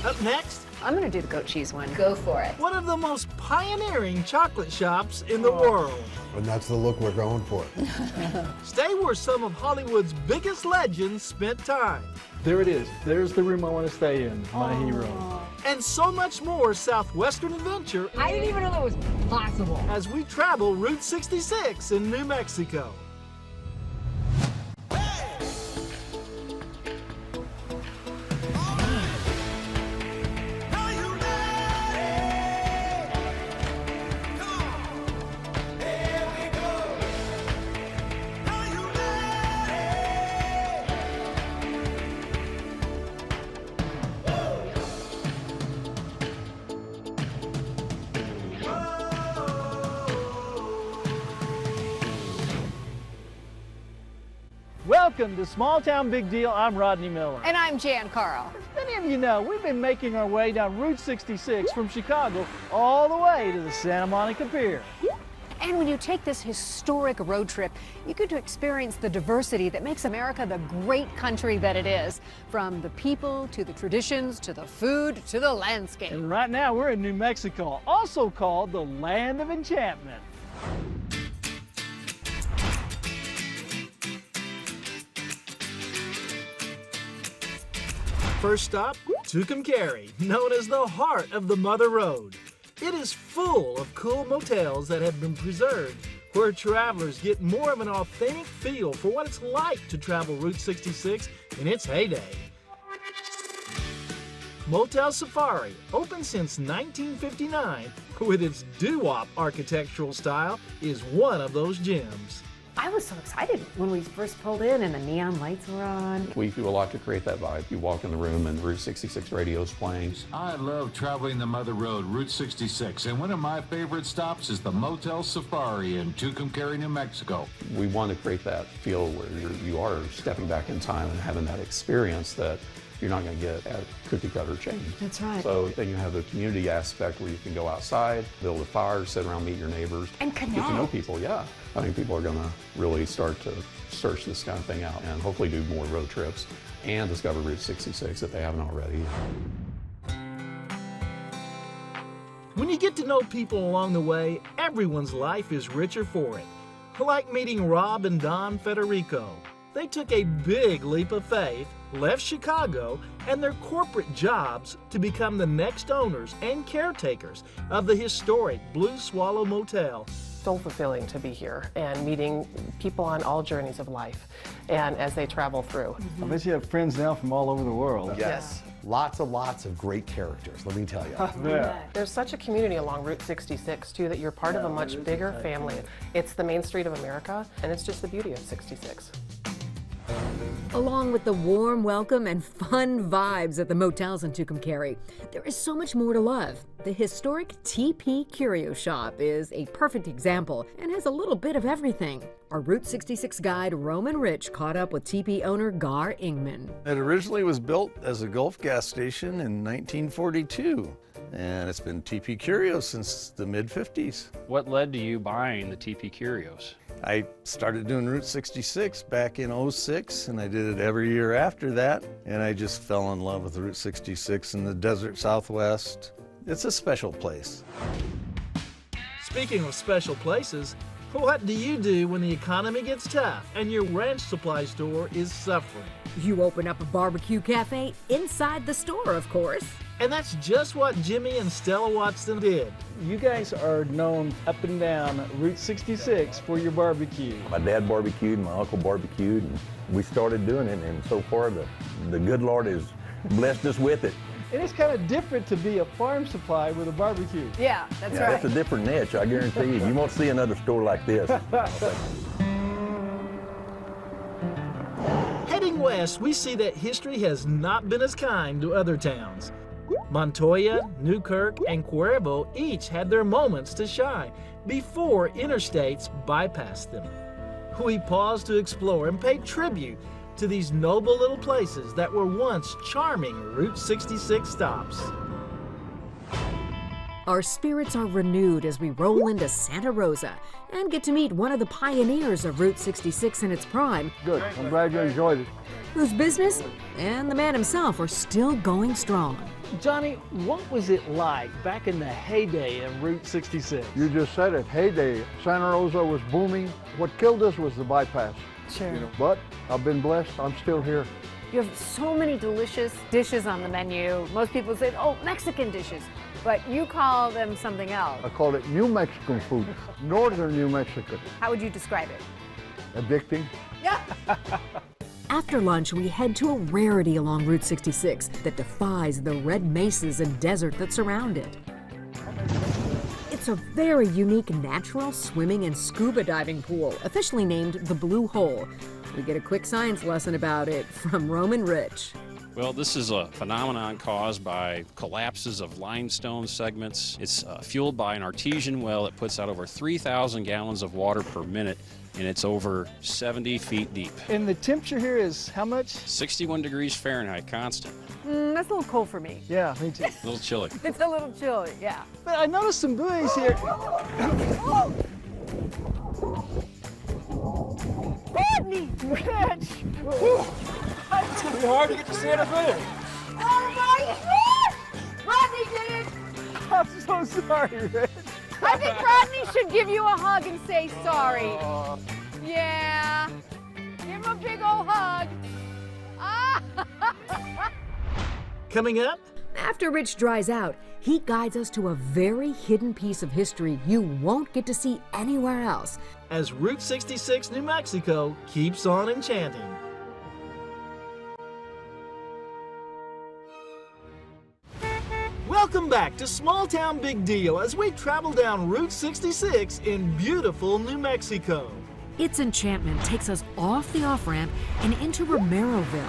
Up next, I'm gonna do the goat cheese one. Go for it. one of the most pioneering chocolate shops in the world. And that's the look we're going for. Stay where some of Hollywood's biggest legends spent time. There it is. There's the room I want to stay in, my hero. And so much more Southwestern adventure I didn't even know that was possible. as we travel Route 66 in New Mexico. Welcome to Small Town Big Deal. I'm Rodney Miller. And I'm Jan Carl. As many of you know, we've been making our way down Route 66 from Chicago all the way to the Santa Monica Pier. And when you take this historic road trip, you get to experience the diversity that makes America the great country that it is. From the people, to the traditions, to the food, to the landscape. And right now we're in New Mexico, also called the Land of Enchantment. First stop, Tucumcari, known as the heart of the Mother Road. It is full of cool motels that have been preserved, where travelers get more of an authentic feel for what it's like to travel Route 66 in its heyday. Motel Safari, open since 1959, with its doo-wop architectural style, is one of those gems. I was so excited when we first pulled in and the neon lights were on. We do a lot to create that vibe. You walk in the room and Route 66 radio's playing. I love traveling the Mother Road, Route 66, and one of my favorite stops is the Motel Safari in Tucumcari, New Mexico. We want to create that feel where you are stepping back in time and having that experience that you're not going to get at cookie cutter chain. That's right. So then you have the community aspect where you can go outside, build a fire, sit around, meet your neighbors. And connect. Get to know people, yeah. I think people are going to really start to search this kind of thing out and hopefully do more road trips and discover Route 66 if they haven't already. When you get to know people along the way, everyone's life is richer for it. Like meeting Rob and Don Federico. They took a big leap of faith, left Chicago and their corporate jobs to become the next owners and caretakers of the historic Blue Swallow Motel. So fulfilling to be here and meeting people on all journeys of life and as they travel through. I bet you have friends now from all over the world. Yes. Lots of great characters, let me tell you. Yeah. There's such a community along Route 66 too that you're part of a much bigger family. It's the main street of America and it's just the beauty of 66. Along with the warm welcome and fun vibes at the motels in Tucumcari, there is so much more to love. The historic TP Curio Shop is a perfect example and has a little bit of everything. Our Route 66 guide, Roman Rich, caught up with TP owner Gar Ingman. It originally was built as a Gulf gas station in 1942, and it's been TP Curio since the mid-50s. What led to you buying the TP Curios? I started doing Route 66 back in '06, and I did it every year after that, and I just fell in love with Route 66 in the desert Southwest. It's a special place. Speaking of special places, what do you do when the economy gets tough and your ranch supply store is suffering? You open up a barbecue cafe inside the store, of course. And that's just what Jimmy and Stella Watson did. You guys are known up and down Route 66 for your barbecue. My dad barbecued, my uncle barbecued, and we started doing it, and so far the good Lord has blessed us with it. And it's kind of different to be a farm supply with a barbecue. Yeah, that's right. It's a different niche, I guarantee you. You won't see another store like this. Heading west, we see that history has not been as kind to other towns. Montoya, Newkirk, and Cuervo each had their moments to shine before interstates bypassed them. We paused to explore and pay tribute to these noble little places that were once charming Route 66 stops. Our spirits are renewed as we roll into Santa Rosa and get to meet one of the pioneers of Route 66 in its prime. Good. I'm glad you enjoyed it. Whose business and the man himself are still going strong. Johnny, what was it like back in the heyday of Route 66? You just said it, heyday. Santa Rosa was booming. What killed us was the bypass. Sure. But I've been blessed. I'm still here. You have so many delicious dishes on the menu. Most people say, oh, Mexican dishes, but you call them something else. I call it New Mexican food. Northern New Mexico. How would you describe it? Addicting. Yeah. After lunch, we head to a rarity along Route 66 that defies the red mesas and desert that surround it. It's a very unique natural swimming and scuba diving pool, officially named the Blue Hole. We get a quick science lesson about it from Roman Rich. Well, this is a phenomenon caused by collapses of limestone segments. It's fueled by an artesian well that puts out over 3,000 gallons of water per minute, and it's over 70 feet deep. And the temperature here is how much? 61 degrees Fahrenheit, constant. That's a little cold for me. Yeah, me too. A little chilly. It's a little chilly, yeah. But I noticed some buoys here. Rodney! Rich! It's gonna be hard to get to Santa Fe. Oh my gosh! Rodney did it! I'm so sorry, Rich. I think Rodney should give you a hug and say sorry. Yeah. Give him a big old hug. Coming up, After Rich dries out, he guides us to a very hidden piece of history you won't get to see anywhere else. as Route 66 New Mexico keeps on enchanting. Welcome back to Small Town Big Deal as we travel down Route 66 in beautiful New Mexico. Its enchantment takes us off the off-ramp and into Romeroville,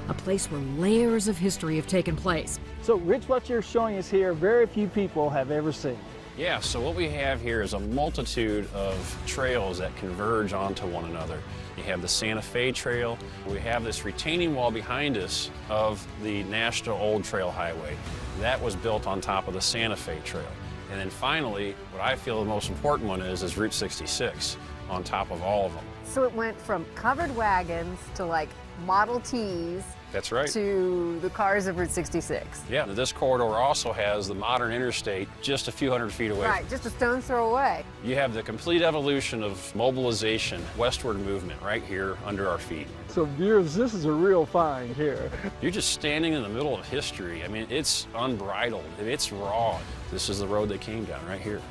a place where layers of history have taken place. So, Rich, what you're showing us here, very few people have ever seen. Yeah, so what we have here is a multitude of trails that converge onto one another. You have the Santa Fe Trail. We have this retaining wall behind us of the National Old Trail Highway. That was built on top of the Santa Fe Trail. And then finally, what I feel the most important one is Route 66 on top of all of them. So it went from covered wagons to like Model Ts. That's right. To the cars of Route 66. Yeah, this corridor also has the modern interstate just a few hundred feet away. Right, just a stone's throw away. You have the complete evolution of mobilization, westward movement right here under our feet. So viewers, this is a real find here. You're just standing in the middle of history. I mean, it's unbridled, it's raw. This is the road that came down right here.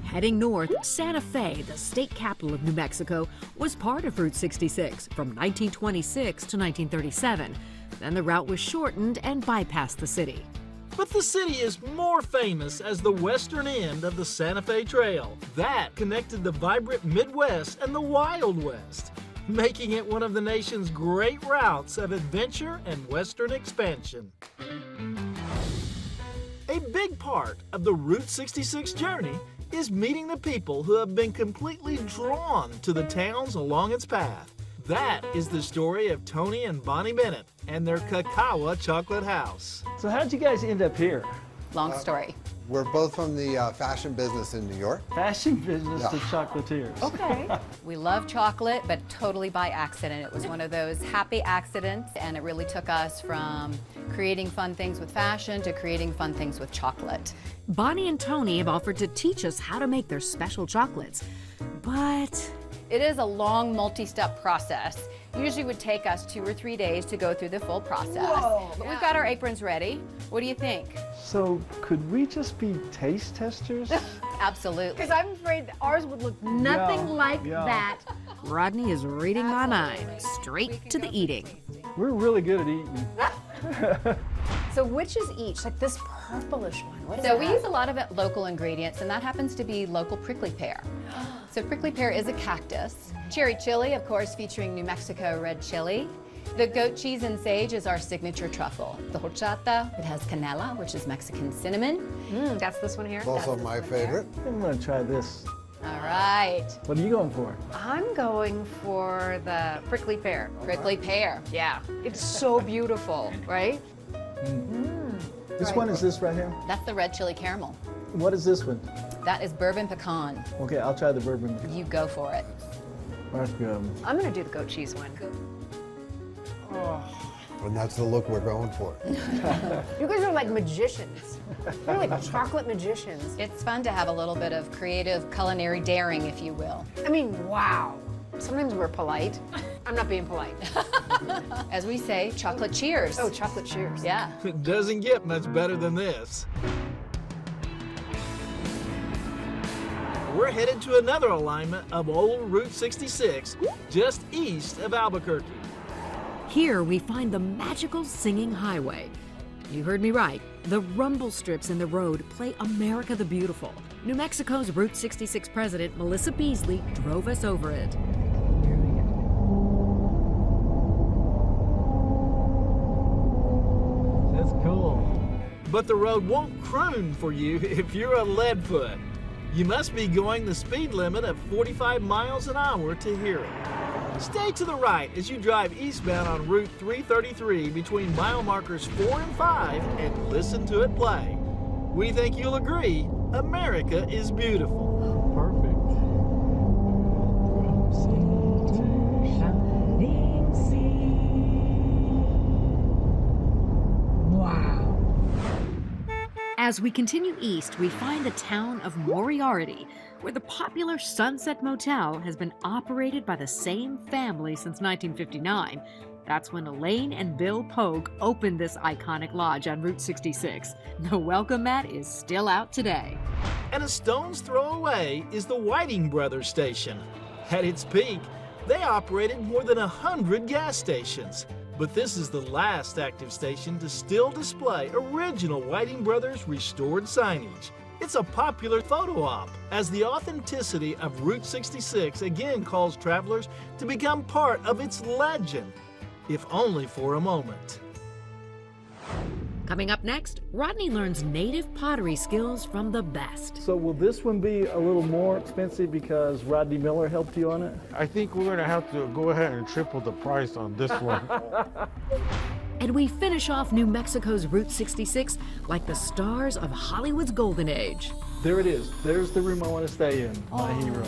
Heading north, Santa Fe, the state capital of New Mexico, was part of Route 66 from 1926 to 1937. Then the route was shortened and bypassed the city. But the city is more famous as the western end of the Santa Fe Trail. That connected the vibrant Midwest and the Wild West, making it one of the nation's great routes of adventure and western expansion. A big part of the Route 66 journey is meeting the people who have been completely drawn to the towns along its path. That is the story of Tony and Bonnie Bennett and their Cacao Chocolate House. So how'd you guys end up here? Long story. We're both from the fashion business in New York. Fashion business to chocolatiers. Okay. We love chocolate, but totally by accident. It was one of those happy accidents, and it really took us from creating fun things with fashion to creating fun things with chocolate. Bonnie and Tony have offered to teach us how to make their special chocolates, but it is a long, multi-step process. Usually would take us 2 or 3 days to go through the full process. Whoa. But we've got our aprons ready. What do you think? So could we just be taste testers? Absolutely. Because I'm afraid that ours would look nothing like that. Rodney is reading my mind, straight to the eating. We're really good at eating. So which is each? Like this purplish one. What is So we that? use a lot of local ingredients, and that happens to be local prickly pear. So prickly pear is a cactus. Cherry chili, of course, featuring New Mexico red chili. The goat cheese and sage is our signature truffle. The horchata, it has canela, which is Mexican cinnamon. That's this one here? It's also my favorite. I'm gonna try this. All right. What are you going for? I'm going for the prickly pear. Prickly pear. Yeah. It's so beautiful, right? This one is this right here? That's the red chili caramel. What is this one? That is bourbon pecan. Okay, I'll try the bourbon. You go for it. That's good. I'm gonna do the goat cheese one. And that's the look we're going for. You guys are like magicians. You're like chocolate magicians. It's fun to have a little bit of creative culinary daring, if you will. I mean, wow. Sometimes we're polite. I'm not being polite. As we say, chocolate cheers. Oh, chocolate cheers. Yeah. It doesn't get much better than this. We're headed to another alignment of old Route 66, just east of Albuquerque. Here we find the magical Singing Highway. You heard me right. The rumble strips in the road play America the Beautiful. New Mexico's Route 66 president, Melissa Beasley, drove us over it. That's cool. But the road won't croon for you if you're a leadfoot. You must be going the speed limit of 45 miles an hour to hear it. Stay to the right as you drive eastbound on Route 333 between mile markers 4 and 5 and listen to it play. We think you'll agree, America is beautiful. Perfect. Wow. As we continue east, we find the town of Moriarty, where the popular Sunset Motel has been operated by the same family since 1959. That's when Elaine and Bill Pogue opened this iconic lodge on Route 66. The welcome mat is still out today. And a stone's throw away is the Whiting Brothers station. At its peak, they operated more than 100 gas stations. But this is the last active station to still display original Whiting Brothers restored signage. It's a popular photo op, as the authenticity of Route 66 again calls travelers to become part of its legend, if only for a moment. Coming up next, Rodney learns native pottery skills from the best. So will this one be a little more expensive because Rodney Miller helped you on it? I think we're gonna have to go ahead and triple the price on this one. And we finish off New Mexico's Route 66 like the stars of Hollywood's golden age. There it is. There's the room I want to stay in, my hero.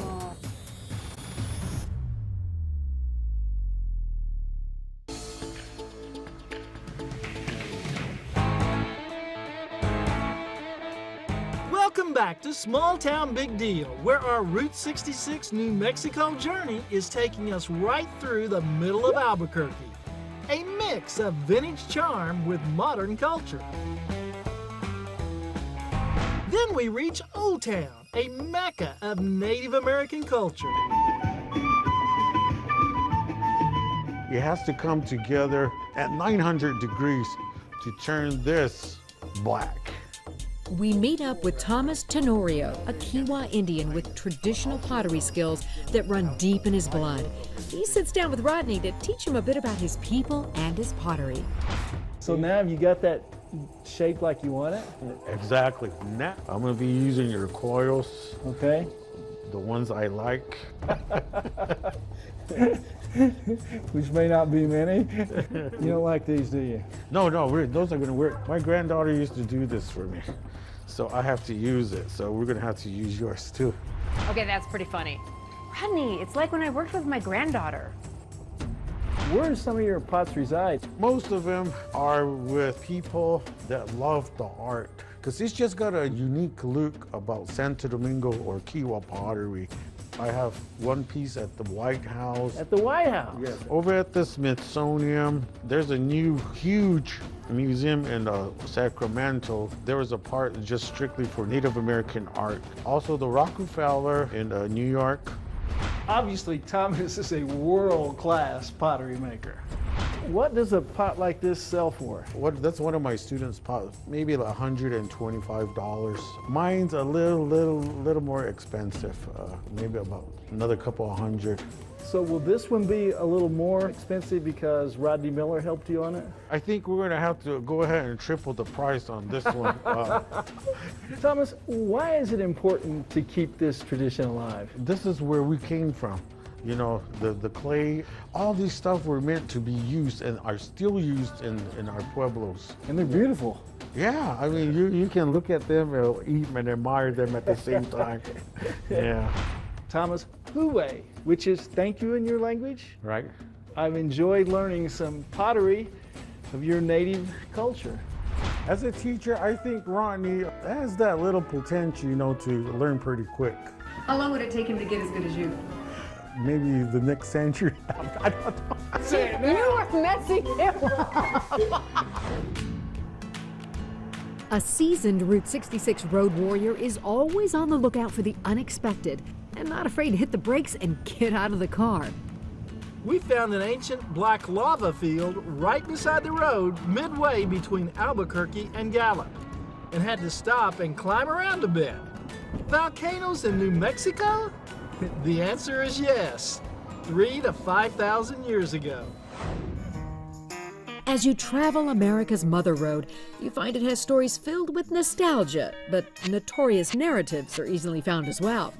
Welcome back to Small Town Big Deal, where our Route 66 New Mexico journey is taking us right through the middle of Albuquerque. A mix of vintage charm with modern culture. Then we reach Old Town, a mecca of Native American culture. It has to come together at 900 degrees to turn this black. We meet up with Thomas Tenorio, a Kiowa Indian with traditional pottery skills that run deep in his blood. He sits down with Rodney to teach him a bit about his people and his pottery. So now you got that shape like you want it? Exactly. Now I'm gonna be using your coils. Okay. The ones I like. Which may not be many. You don't like these, do you? No, those are gonna work. My granddaughter used to do this for me, so I have to use it. So we're gonna have to use yours too. Okay, that's pretty funny. Rodney, it's like when I worked with my granddaughter. Where do some of your pots reside? Most of them are with people that love the art, because it's just got a unique look about Santo Domingo or Kiowa pottery. I have one piece at the White House. At the White House? Yes. Over at the Smithsonian, there's a new huge museum in Sacramento. There was a part just strictly for Native American art. Also the Rockefeller in New York. Obviously, Thomas is a world-class pottery maker. What does a pot like this sell for? That's one of my students' pots, maybe $125. Mine's a little more expensive, maybe about another couple of hundred. So will this one be a little more expensive because Rodney Miller helped you on it? I think we're gonna have to go ahead and triple the price on this one. Thomas, why is it important to keep this tradition alive? This is where we came from. You know, the clay, all these stuff were meant to be used and are still used in our pueblos. And they're beautiful. Yeah, I mean, you can look at them and eat them and admire them at the same time. Yeah. Thomas, huwe, which is thank you in your language. Right. I've enjoyed learning some pottery of your native culture. As a teacher, I think Rodney has that little potential, you know, to learn pretty quick. How long would it take him to get as good as you? Maybe the next century. I don't know. You are messing him up. A seasoned Route 66 road warrior is always on the lookout for the unexpected and not afraid to hit the brakes and get out of the car. We found an ancient black lava field right beside the road midway between Albuquerque and Gallup and had to stop and climb around a bit. Volcanoes in New Mexico? The answer is yes, 3,000 to 5,000 years ago. As you travel America's Mother Road, you find it has stories filled with nostalgia, but notorious narratives are easily found as well.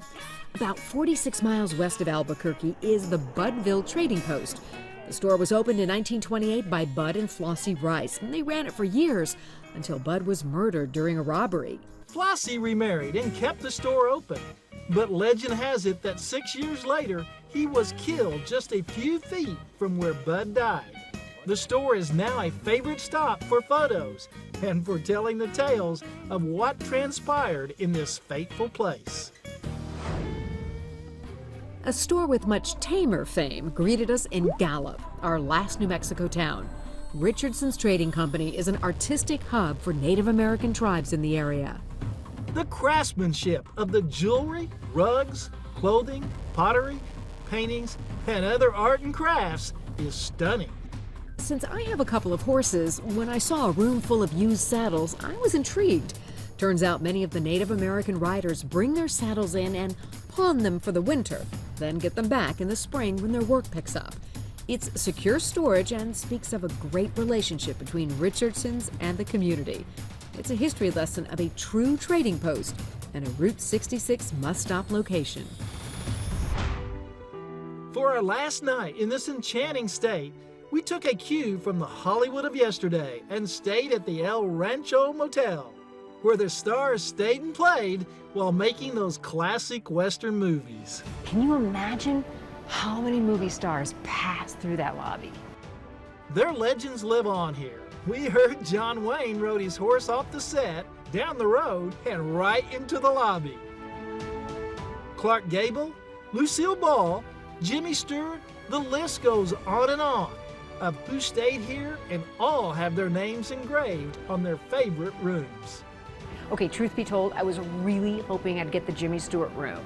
About 46 miles west of Albuquerque is the Buddville Trading Post. The store was opened in 1928 by Bud and Flossie Rice, and they ran it for years until Bud was murdered during a robbery. Flossie remarried and kept the store open, but legend has it that 6 years later, he was killed just a few feet from where Bud died. The store is now a favorite stop for photos and for telling the tales of what transpired in this fateful place. A store with much tamer fame greeted us in Gallup, our last New Mexico town. Richardson's Trading Company is an artistic hub for Native American tribes in the area. The craftsmanship of the jewelry, rugs, clothing, pottery, paintings, and other art and crafts is stunning. Since I have a couple of horses, when I saw a room full of used saddles, I was intrigued. Turns out many of the Native American riders bring their saddles in and pawn them for the winter, then get them back in the spring when their work picks up. It's secure storage and speaks of a great relationship between Richardson's and the community. It's a history lesson of a true trading post and a Route 66 must-stop location. For our last night in this enchanting state, we took a cue from the Hollywood of yesterday and stayed at the El Rancho Motel, where the stars stayed and played while making those classic Western movies. Can you imagine how many movie stars pass through that lobby? Their legends live on here. We heard John Wayne rode his horse off the set, down the road, and right into the lobby. Clark Gable, Lucille Ball, Jimmy Stewart, the list goes on and on of who stayed here, and all have their names engraved on their favorite rooms. Okay, truth be told, I was really hoping I'd get the Jimmy Stewart room.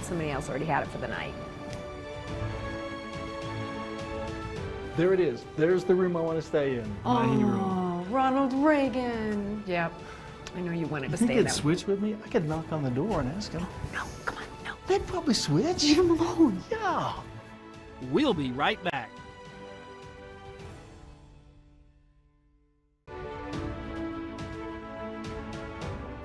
Somebody else already had it for the night. There it is. There's the room I want to stay in. My room. Oh, Ronald Reagan. Yep. I know you wanted to If he stay in could that. switch with me, I could knock on the door and ask him. No, come on, no. They'd probably switch. Leave him alone. Yeah. We'll be right back.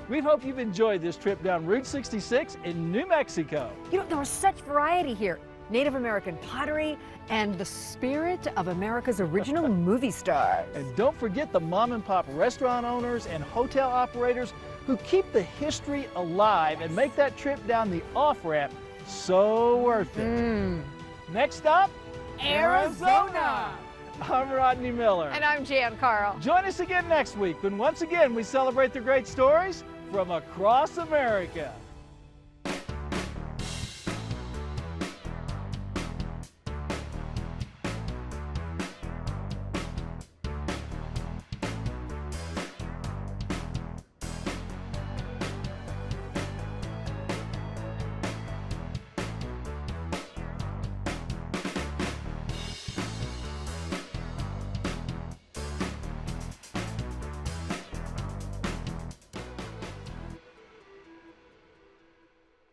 We hope you've enjoyed this trip down Route 66 in New Mexico. You know, there was such variety here. Native American pottery and the spirit of America's original movie stars. And don't forget the mom and pop restaurant owners and hotel operators who keep the history alive and make that trip down the off-ramp so worth it. Next stop, Arizona. I'm Rodney Miller. And I'm Jan Carl. Join us again next week when once again we celebrate the great stories from across America.